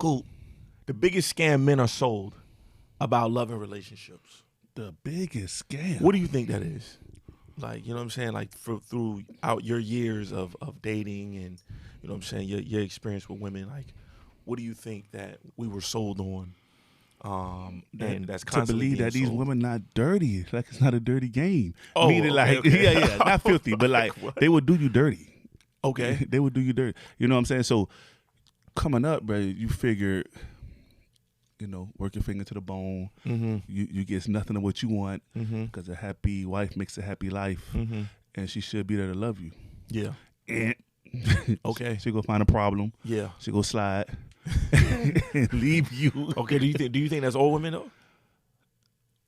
Coop, the biggest scam men are sold about love and relationships. The biggest scam. What do you think that is? Like, you know what I'm saying? Like, throughout your years of dating and, you know what I'm saying, your experience with women, like, what do you think that we were sold on? And that's to constantly believe being that these sold? women not dirty. Like, it's not a dirty game. Oh, Meaning, okay, like, okay. yeah, not filthy, but like, What? they would do you dirty. Okay. They would do you dirty. You know what I'm saying? So, coming up, bro, you figured, you know, work your finger to the bone. Mm-hmm. You get nothing of what you want Mm-hmm. because a happy wife makes a happy life, Mm-hmm. and she should be there to love you. Yeah. And Okay. she go find a problem. Yeah. She go slide and leave you. Okay. Do you think that's all women though?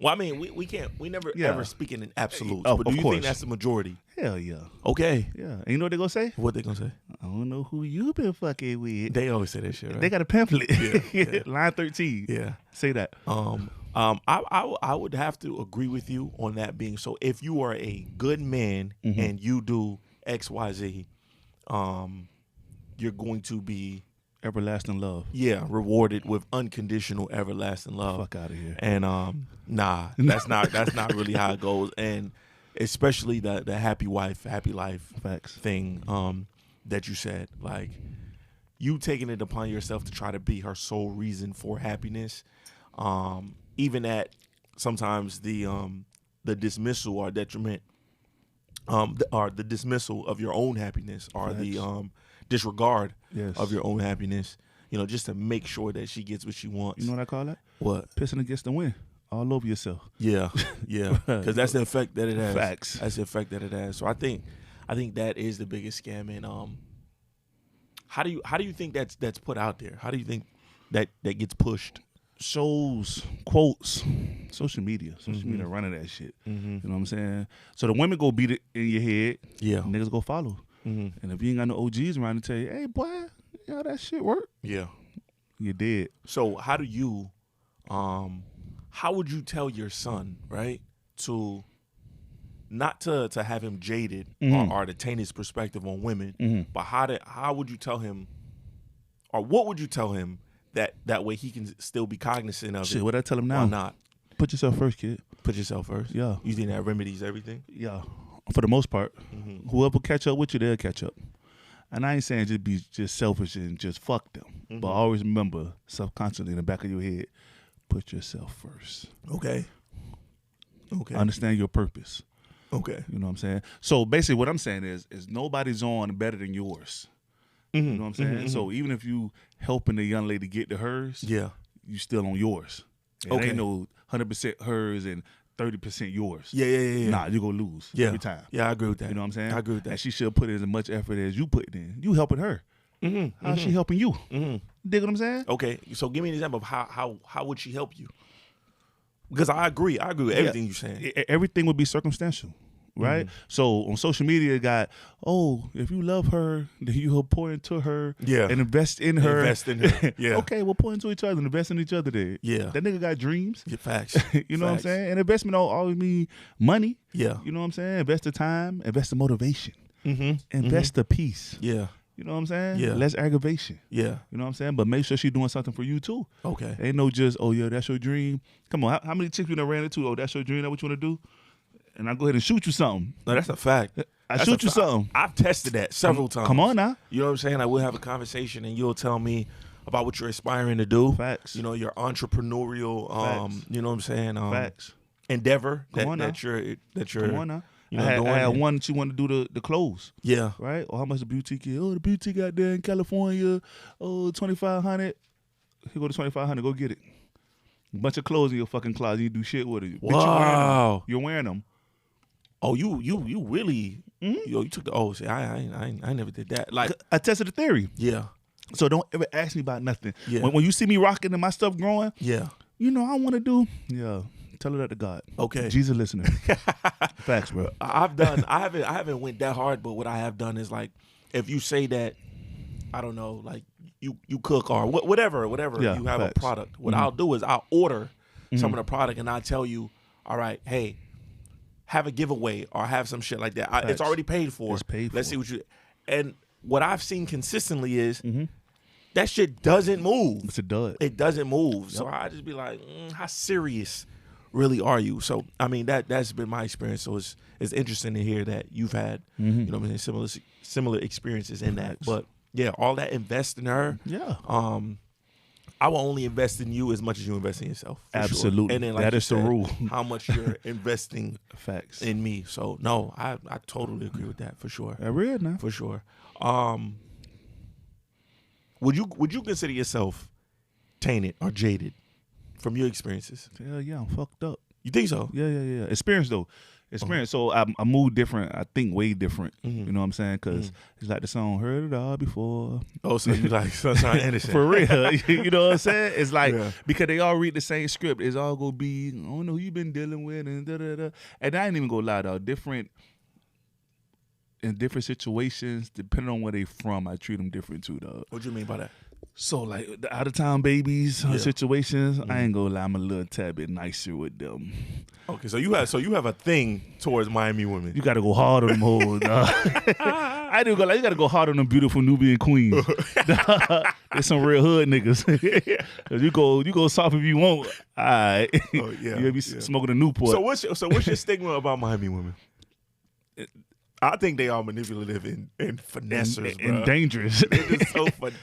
Well, I mean, we never Yeah. ever speak in absolutes, Of but do you course. think that's the majority? Hell yeah. Okay. Yeah. And you know what they gonna say? What they gonna say? I don't know who you been fucking with. They always say that shit, right? They got a pamphlet. Yeah. Line 13. Yeah. Say that. I would have to agree with you on that being so. If you are a good man Mm-hmm. and you do XYZ, you're going to be Everlasting love. rewarded with unconditional everlasting love. Fuck out of here. And nah, that's not really how it goes. And especially the happy wife, happy life Facts. thing that you said, like you taking it upon yourself to try to be her sole reason for happiness, even at sometimes the dismissal or detriment, or the dismissal of your own happiness, or Facts. the disregard Yes. of your own happiness, you know, just to make sure that she gets what she wants. You know what I call that? What? Pissing against the wind. All over yourself. Yeah, because that's the effect that it has. Facts. That's the effect that it has. So I think that is the biggest scam. And how do you think that's put out there? How do you think that gets pushed? Shows, quotes, social media. Social media running that shit. Mm-hmm. You know what I'm saying? So the women go beat it in your head. Yeah. Niggas go follow. Mm-hmm. And if you ain't got no OGs around to tell you, hey, boy, you know that shit work? Yeah. You're dead. So how do you, how would you tell your son, right, to not to have him jaded or to taint his perspective on women, but how would you tell him, or what would you tell him that way he can still be cognizant of Shit, it? what I tell him Or now? not? Put yourself first, kid. Put yourself first. Yeah. You think that remedies everything? Yeah. For the most part. Mm-hmm. Whoever catch up with you, they'll catch up. And I ain't saying just be just selfish and just fuck them. Mm-hmm. But always remember, subconsciously in the back of your head, put yourself first. Okay. Okay. Understand your purpose. Okay. You know what I'm saying? So basically what I'm saying is nobody's on better than yours. You know what I'm saying? Mm-hmm. So even if you helping the young lady get to hers, Yeah. you still on yours. It Okay. ain't no 100% hers and 30% yours. Yeah. Nah, you're going to lose every time. Yeah, I agree with that. You know what I'm saying? I agree with that. And she should put in as much effort as you put in. You helping her. Mm-hmm. How's she helping you? Mm-hmm. Dig what I'm saying? Okay, so give me an example of how would she help you? Because I agree with everything you're saying. Everything would be circumstantial, right? So on social media, it got, if you love her, then you'll pour into her Yeah. and invest in her. Invest in her. Yeah. Okay, we'll pour into each other and invest in each other then. Yeah. That nigga got dreams. Yeah, facts. You know what I'm Facts. saying? And investment don't always mean money. Yeah. You know what I'm saying? Invest the time, invest the motivation, Mm-hmm. invest the peace. Yeah. You know what I'm saying? Yeah. Less aggravation. Yeah. You know what I'm saying? But make sure she's doing something for you too. Okay. Ain't no just, that's your dream. Come on, how many chicks you done ran into? Oh, that's your dream, that what you want to do? And I go ahead and shoot you something. No, that's a fact. That's shoot a you fa- something. I've tested that several times. Come on now. You know what I'm saying? I will have a conversation and you'll tell me about what you're aspiring to do. Facts. You know, your entrepreneurial Facts. you know what I'm saying? Facts. Endeavor Come on now. that you're Come on now. you know, I doing had it. one, she wanted to do the clothes. Yeah. Right? Or how much the boutique is? Oh, the boutique out there in California. Oh, 2,500. Here go to 2,500. Go get it. Bunch of clothes in your fucking closet. You do shit with it. Bitch, Wow. you're wearing them. Oh, you really you took the see, I never did that. Like I tested the theory. yeah. So don't ever ask me about nothing. Yeah. When you see me rocking and my stuff growing, Yeah. you know I want to do. Yeah. Tell her that to God. Okay. Jesus listening. Facts, bro. I haven't went that hard, but what I have done is like if you say that I don't know, like you cook or whatever Yeah, you have facts. a product. What I'll do is I'll order some of the product and I'll tell you, all right, hey, have a giveaway or have some shit like that. It's Facts. already paid for. It's paid Let's for. see what you and what I've seen consistently is that shit doesn't move. It's a dud. It doesn't move. So I just be like, how serious really are you? So I mean that's been my experience. So it's interesting to hear that you've had you know what I'm saying, similar experiences in that. But yeah, all that invest in her. Yeah. I will only invest in you as much as you invest in yourself. Absolutely. Sure. And then, like that is the rule. How much you're investing Facts in me. So no, I totally agree with that for sure. I read now. For sure. Would you consider yourself tainted or jaded from your experiences? Hell yeah, I'm fucked up. You think so? Yeah. Experience though. So I move different. I think way different. You know what I'm saying? Because it's like the song "Heard It All Before." Oh, so you like Sunshine Anderson for real? You know what I'm saying? It's like because they all read the same script. It's all gonna be, I don't know who you been dealing with, and da da da. And I ain't even gonna lie, though. In different situations, depending on where they from, I treat them different too, dog. What do you mean by that? So like the out of town babies situations, I ain't gonna lie, I'm a little tad bit nicer with them. Okay, so you have a thing towards Miami women. You gotta go hard on them hoes, dog. I do go like you gotta go hard on them beautiful Nubian queens. There's some real hood niggas. you go soft if you want. All right. Oh, yeah. You'll be smoking a Newport. So what's your stigma about Miami women? I think they are manipulative and finessers, and dangerous.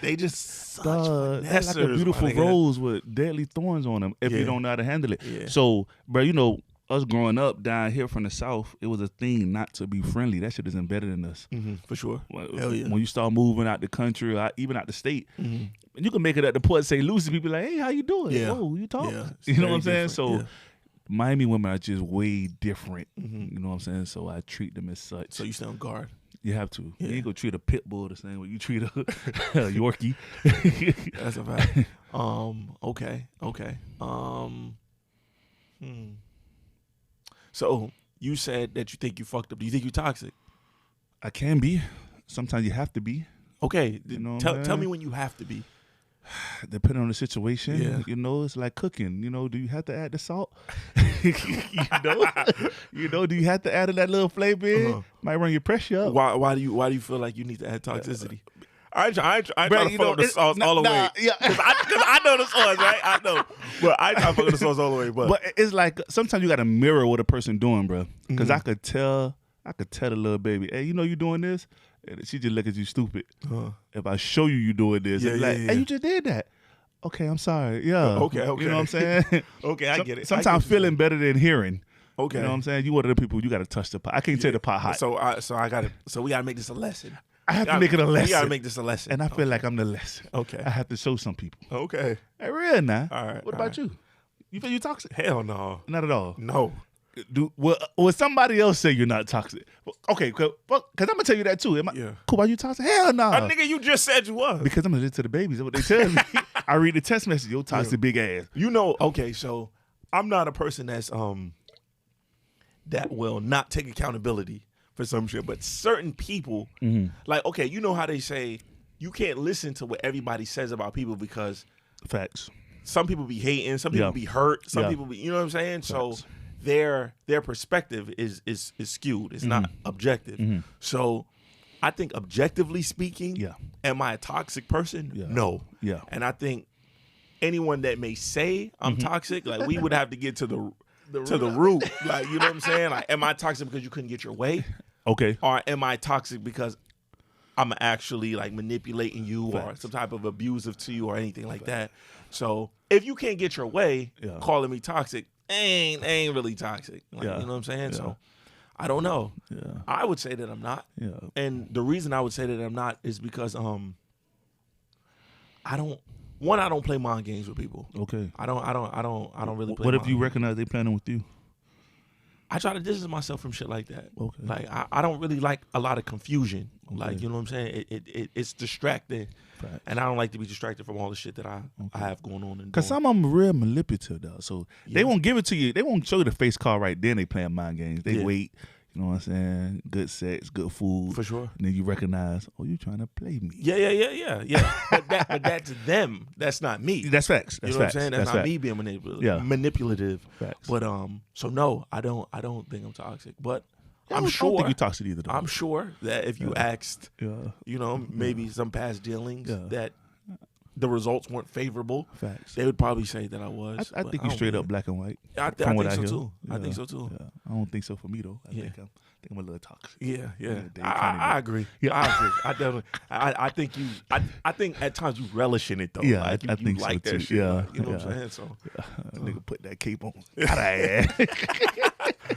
They just such finessers. Like a beautiful rose with deadly thorns on them if you don't know how to handle it. Yeah. So, bro, you know, us growing up down here from the South, it was a thing not to be friendly. That shit is embedded in us. For sure. Hell yeah. When you start moving out the country or even out the state, you can make it at the Port St. Lucie. People like, hey, how you doing? Yeah. Oh, you talk? Yeah, you know what I'm saying? different. So Miami women are just way different. You know what I'm saying? So I treat them as such. So you stay on guard. You have to. Yeah. You ain't gonna treat a pit bull the same way you treat a Yorkie. That's a fact. Okay. So you said that you think you fucked up. Do you think you toxic? I can be. Sometimes you have to be. Okay. You know Tell me when you have to be. Depending on the situation, Yeah. you know, it's like cooking. You know, do you have to add the salt? you know, do you have to add that little flavor in? Might run your pressure up. Why do you feel like you need to add toxicity? I ain't trying to fuck up the sauce all the way. Yeah. Cause I know the sauce, right? I know. But I ain't trying to fuck up the sauce all the way. But it's like sometimes you got to mirror what a person doing, bro. Because I could tell the little baby, hey, you know you doing this? And she just look at you stupid. If I show you doing this, it's like, hey, you just did that. Okay, I'm sorry. Yeah. Okay. You know what I'm saying? Okay, I get it. Sometimes feeling better than hearing. Okay. You know what I'm saying? You one of the people, you got to touch the pot. I can't tell the pot hot. So we got to make this a lesson. I have to make it a lesson. We got to make this a lesson. And I feel like I'm the lesson. Okay. I have to show some people. Okay. Hey, real now. All right. What about you? You feel you toxic? Hell no. Not at all. No. Will somebody else say you're not toxic? Okay, because I'm gonna tell you that too. Cool, why you toxic? Hell no. Nigga, you just said you was. Because I'm gonna to the babies. That's what they tell me. I read the text message. Yo, toxic big ass. You know. Okay, so I'm not a person that's that will not take accountability for some shit, but certain people, like, okay, you know how they say you can't listen to what everybody says about people because facts. Some people be hating, some people be hurt, some people be, you know what I'm saying? Facts. So their perspective is skewed. It's not objective. So I think objectively speaking, am I a toxic person? No. Yeah. And I think anyone that may say I'm toxic, like we would have to get to the root. Like, you know what I'm saying? Like, am I toxic because you couldn't get your way? Okay. Or am I toxic because I'm actually like manipulating you or some type of abusive to you or anything like that? So if you can't get your way, calling me toxic ain't really toxic. Like, you know what I'm saying? So I don't know. Yeah. I would say that I'm not. Yeah. And the reason I would say that I'm not is because I don't play mind games with people. Okay. I don't really play. What if you games. recognize they planning with you? I try to distance myself from shit like that. Okay. Like I don't really like a lot of confusion. Okay. Like, you know what I'm saying? It's distracting. Facts. And I don't like to be distracted from all the shit that I have going on. Because some of them are real manipulative, though. So they won't give it to you. They won't show you the face card right then. They playing mind games. They wait. You know what I'm saying? Good sex, good food. For sure. And then you recognize, oh, you trying to play me. Yeah. but that's them. That's not me. That's facts. That's you know facts. what I'm saying? That's not me being manipulative. Facts. But so no, I don't think I'm toxic. But I'm sure. I don't think you're toxic either, though. I'm sure that if you asked, you know, maybe some past dealings that the results weren't favorable, Facts. they would probably say that I was. I think you straight up black and white. I from what think so hear. too. Yeah. I think so too. Yeah. I don't think so for me though. I Yeah. think I'm a little toxic. Yeah. I I agree. Yeah. I agree. I definitely. I think you. I think at times you relish in it though. Yeah, like, I you think like so that too. shit. Yeah, Like, you know what yeah. I'm saying? So Nigga put that cape on. Outta here.